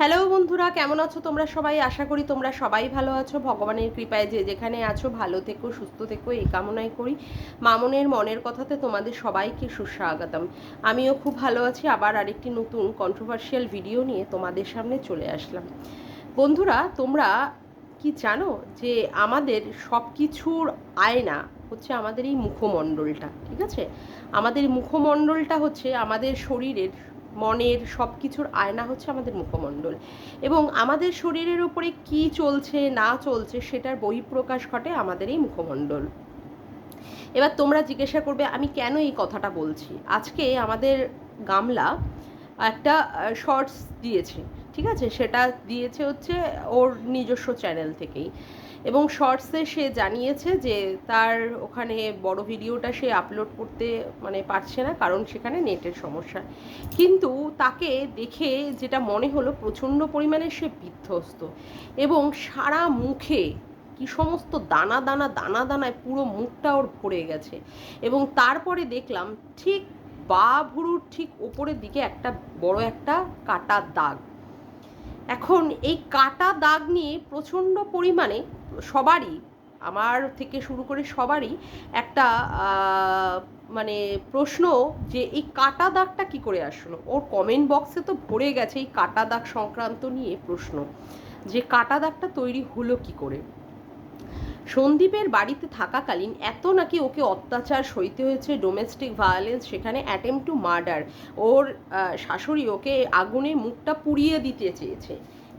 Hello বন্ধুরা, কেমন আছো তোমরা সবাই? আশা করি তোমরা সবাই ভালো আছো। ভগবানের কৃপায় যে যেখানে আছো ভালো থেকো, সুস্থ থেকো, এই কামনাই করি। মামনের মনের কথাতে তোমাদের সবাইকে সুস্বাগতম। আমিও খুব ভালো আছি। আবার আরেকটি নতুন কন্ট্রোভার্সিয়াল ভিডিও নিয়ে তোমাদের সামনে চলে আসলাম। বন্ধুরা, তোমরা কি জানো যে আমাদের সব কিছুর আয়না হচ্ছে আমাদের এই মুখমণ্ডলটা, ঠিক আছে? আমাদের মুখমণ্ডলটা হচ্ছে আমাদের শরীরের, মনের সব কিছুর আয়না হচ্ছে আমাদের মুখমণ্ডল। এবং আমাদের শরীরের উপরে কি চলছে না চলছে সেটার বহিঃপ্রকাশ ঘটে আমাদের এই মুখমণ্ডল। এবার তোমরা জিজ্ঞাসা করবে আমি কেন এই কথাটা বলছি। আজকে আমাদের গামলা একটা শর্টস দিয়েছে, ঠিক আছে? সেটা দিয়েছে হচ্ছে ওর নিজস্ব চ্যানেল থেকেই। এবং শর্টসে সে জানিয়েছে যে তার ওখানে বড় ভিডিওটা সে আপলোড করতে পারছে না, কারণ সেখানে নেটের সমস্যা। কিন্তু তাকে দেখে যেটা মনে হলো প্রচণ্ড পরিমাণে সে বিধ্বস্ত, এবং সারা মুখে কি সমস্ত দানা দানা দানা দানায় পুরো মুখটা ওর ভরে গেছে। এবং তারপরে দেখলাম ঠিক বা ভুরুর ঠিক ওপরের দিকে একটা বড় একটা কাটা দাগ। এখন এই কাটা দাগ নিয়ে প্রচণ্ড পরিমাণে সবারই, আমার থেকে শুরু করে সবারই একটা মানে প্রশ্ন, যে এই কাটা দাগটা কি করে আসলো। ওর কমেন্ট বক্সে তো ভরে গেছে এই কাটা দাগ সংক্রান্ত নিয়ে প্রশ্ন, যে কাটা দাগটা তৈরি হলো কি করে। সন্দীপের বাড়িতে থাকাকালীন এত নাকি ওকে অত্যাচার সইতে হয়েছে, ডোমেস্টিক ভায়োলেন্স, সেখানে অ্যাটেম্প টু মার্ডার। ওর শাশুড়ি ওকে আগুনে মুখটা পুড়িয়ে দিতে চেয়েছে,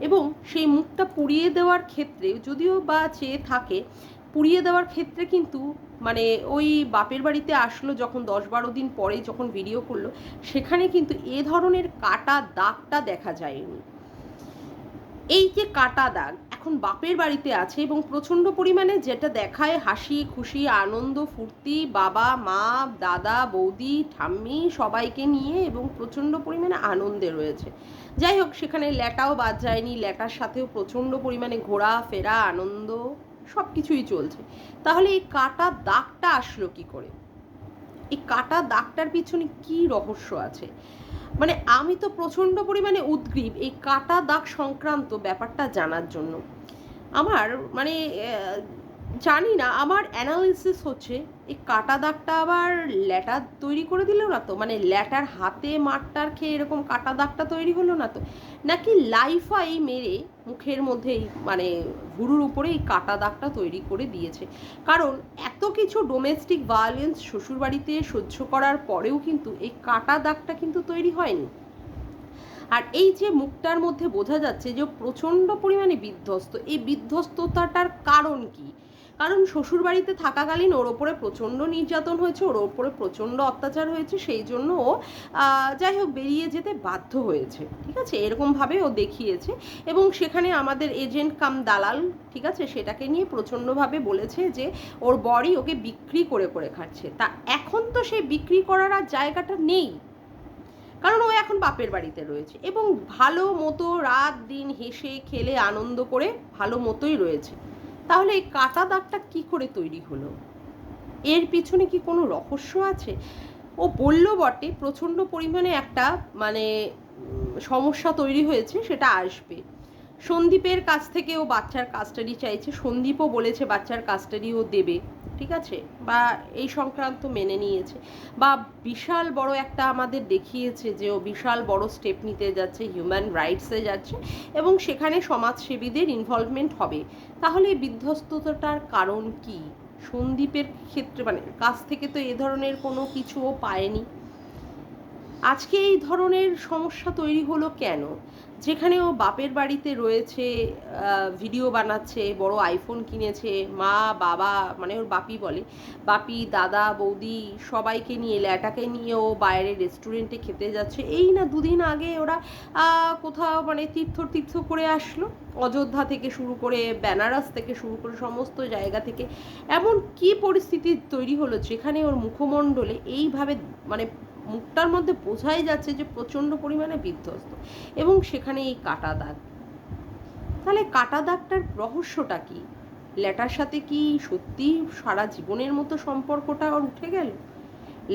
এবং সেই মুখটা পুড়িয়ে দেওয়ার ক্ষেত্রে যদিও বা চেয়ে থাকে, পুড়িয়ে দেওয়ার ক্ষেত্রে কিন্তু ওই বাপের বাড়িতে আসলো যখন 10-12 দিন পরে যখন ভিডিও করলো, সেখানে কিন্তু এ ধরনের কাটা দাগটা দেখা যায়নি। এই যে কাটা দাগ এখন বাপের বাড়িতে আছে, এবং প্রচণ্ড পরিমাণে যেটা দেখায় হাসি খুশি আনন্দ ফুর্তি, বাবা মা দাদা বৌদি ঠাম্মি সবাইকে নিয়ে, এবং প্রচণ্ড পরিমাণে আনন্দে রয়েছে। যাই হোক, সেখানে ল্যাটাও বাদ যায়নি, ল্যাটার সাথেও প্রচণ্ড পরিমাণে ঘোরা ফেরা আনন্দ সব কিছুই চলছে। তাহলে এই কাটা দাগটা আসলো কি করে? এই কাটা দাগটার পিছনে কি রহস্য আছে? আমি তো প্রচণ্ড পরিমাণে উদগ্রীব এই কাটা দাগ সংক্রান্ত ব্যাপারটা জানার জন্য। আমার জানি না, আমার অ্যানালিসিস হচ্ছে এই কাটা দাগটা আবার ল্যাটার তৈরি করে দিল না তো, ল্যাটার হাতে মারটার খেয়ে এরকম কাটা দাগটা তৈরি হলো না তো, নাকি লাইফাই মেরে মুখের মধ্যেই ভুরুর উপরে এই কাটা দাগটা তৈরি করে দিয়েছে। কারণ এত কিছু ডোমেস্টিক ভায়োলেন্স শ্বশুরবাড়িতে সহ্য করার পরেও কিন্তু এই কাটা দাগটা কিন্তু তৈরি হয়নি। আর এই যে মুখটার মধ্যে বোঝা যাচ্ছে যে প্রচণ্ড পরিমাণে বিধ্বস্ত, এই বিধ্বস্ততাটার কারণ কি? কারণ শ্বশুরবাড়িতে থাকাকালীন ওর ওপরে প্রচণ্ড নির্যাতন হয়েছে, ওর ওপরে প্রচণ্ড অত্যাচার হয়েছে, সেই জন্য ও যাই হোক বেরিয়ে যেতে বাধ্য হয়েছে, ঠিক আছে? এরকমভাবে ও দেখিয়েছে। এবং সেখানে আমাদের এজেন্ট কাম দালাল, ঠিক আছে, সেটাকে নিয়ে প্রচণ্ডভাবে বলেছে যে ওর বরই ওকে বিক্রি করে করে খাচ্ছে। তা এখন তো সেই বিক্রি করার আর জায়গাটা নেই, কারণ ও এখন বাপের বাড়িতে রয়েছে, এবং ভালো মতো রাত দিন হেসে খেলে আনন্দ করে ভালো মতোই রয়েছে। তাহলে এই কাটা দাগটা কি করে তৈরি হলো? এর পিছনে কি কোনো রহস্য আছে? ও বলল বটে প্রচণ্ড পরিমাণে একটা সমস্যা তৈরি হয়েছে, সেটা আসবে। সন্দীপের কাছ থেকে ও বাচ্চার কাস্টাডি চাইছে, সন্দীপও বলেছে বাচ্চার কাস্টাডি ও দেবে, ঠিক আছে, বা এই সংক্রান্ত মেনে নিয়েছে, বা বিশাল বড় একটা আমাদের দেখিয়েছে যে ও বিশাল বড় স্টেপ নিতে যাচ্ছে, হিউম্যান রাইটসে যাচ্ছে, এবং সেখানে সমাজসেবীদের ইনভলভমেন্ট হবে। তাহলে এই বিধ্বস্ততার কারণ কি? সন্দীপের ক্ষেত্রে কাছ থেকে তো এ ধরনের কোনো কিছুও পায়নি। আজকে এই ধরনের সমস্যা তৈরি হলো কেন? যেখানে ও বাপের বাড়িতে রয়েছে, ভিডিও বানাচ্ছে, বড় আইফোন কিনেছে, মা বাবা ওর বাপি বলে, বাপি দাদা বৌদি সবাইকে নিয়ে, ল্যাটাকে নিয়ে ও বাইরে রেস্টুরেন্টে খেতে যাচ্ছে। এই না দুদিন আগে ওরা কোথাও তীর্থ করে আসলো, অযোধ্যা থেকে শুরু করে বেনারস থেকে শুরু করে সমস্ত জায়গা থেকে। এমন কি পরিস্থিতি তৈরি হলো যেখানে ওর মুখমণ্ডলে এইভাবে মুখটার মধ্যে বোঝাই যাচ্ছে যে প্রচণ্ড পরিমাণে বিধ্বস্ত, এবং সেখানে এই কাটা দাগ। তাহলে কাটা দাগটার রহস্যটা কি? ল্যাটার সাথে কি সত্যি সারা জীবনের মতো সম্পর্কটা ওর উঠে গেল?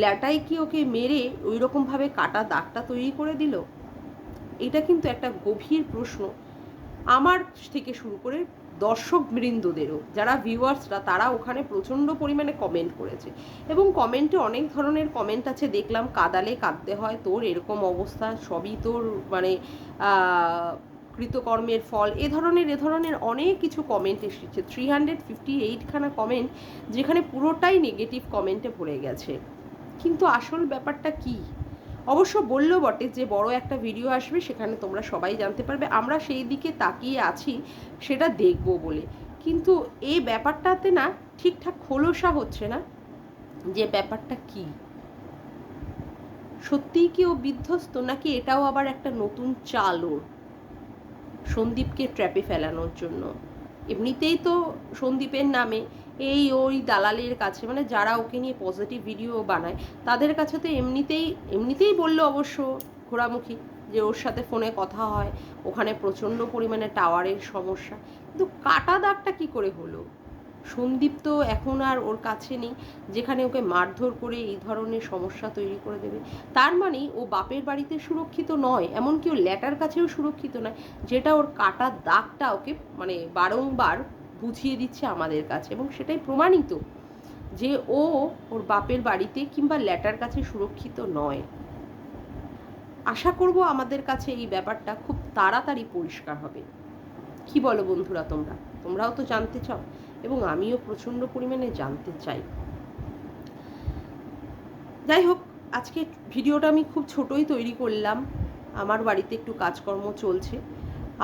ল্যাটাই কি ওকে মেরে ওই রকমভাবে কাটা দাগটা তৈরি করে দিল? এটা কিন্তু একটা গভীর প্রশ্ন আমার থেকে শুরু করে দর্শকবৃন্দদেরও, যারা ভিউয়ার্সরা তারা ওখানে প্রচণ্ড পরিমাণে কমেন্ট করেছে। এবং কমেন্টে অনেক ধরনের কমেন্ট আছে, দেখলাম কাঁদালে কাঁদতে হয়, তোর এরকম অবস্থা সবই তোর মানে কৃতকর্মের ফল, এ ধরনের অনেক কিছু কমেন্ট এসেছে। 358খানা কমেন্ট, যেখানে পুরোটাই নেগেটিভ কমেন্টে ভরে গেছে। কিন্তু আসল ব্যাপারটা কি? অবশ্য বললো বটে যে বড় একটা ভিডিও আসবে, সেখানে তোমরা সবাই জানতে পারবে, আমরা সেই দিকে তাকিয়ে আছি সেটা দেখব বলে। কিন্তু এই ব্যাপারটাতে না ঠিকঠাক খোলসা হচ্ছে না যে ব্যাপারটা কি, সত্যিই কি ও বিধ্বস্ত, নাকি এটাও আবার একটা নতুন চাল ওর সন্দীপকে ট্র্যাপে ফেলানোর জন্য। এমনিতেই তো সন্দীপের নামে এই ওই দালালের কাছে, মানে যারা ওকে নিয়ে পজিটিভ ভিডিও বানায় তাদের কাছে তো এমনিতেই বললো অবশ্য ঘোরামুখী যে ওর সাথে ফোনে কথা হয়, ওখানে প্রচণ্ড পরিমাণে টাওয়ারের সমস্যা। কিন্তু কাটা দাগটা কি করে হলো? সন্দীপ তো এখন আর ওর কাছে নেই, যেখানে ওকে মারধর করে এই ধরনের সমস্যা তৈরি করে দেবে। তার মানে ও বাপের বাড়িতে সুরক্ষিত নয়, এমনকি ও ল্যাটার কাছেও সুরক্ষিত নয়, যেটা ওর কাটা দাগটা ওকে মানে বারংবার বুঝিয়ে দিচ্ছে আমাদের কাছে। এবং সেটাই প্রমাণিত যে ও ওর বাপের বাড়িতে কিংবা ল্যাটার কাছে সুরক্ষিত নয়। আশা করব আমাদের কাছে এই ব্যাপারটা খুব তাড়াতাড়ি পরিষ্কার হবে। কি বলো বন্ধুরা, তোমরাও তো জানতে চাও, এবং আমিও প্রচণ্ড পরিমাণে জানতে চাই। যাই হোক, আজকে ভিডিওটা আমি খুব ছোটই তৈরি করলাম, আমার বাড়িতে একটু কাজকর্ম চলছে।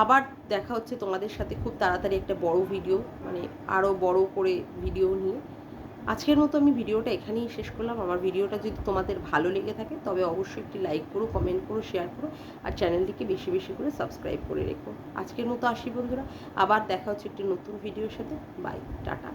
আবার দেখা হচ্ছে তোমাদের সাথে খুব তাড়াতাড়ি একটা বড় ভিডিও, মানে আরও বড় করে ভিডিও নিয়ে। আজকের মতো আমি ভিডিওটা এখানেই শেষ করলাম। আমার ভিডিওটা যদি তোমাদের ভালো লেগে থাকে তবে অবশ্যই একটি লাইক করো, কমেন্ট করো, শেয়ার করো, আর চ্যানেলটিকে বেশি বেশি করে সাবস্ক্রাইব করে রেখো। আজকের মতো আসি বন্ধুরা, আবার দেখা হচ্ছে একটি নতুন ভিডিওর সাথে। Bye, tata.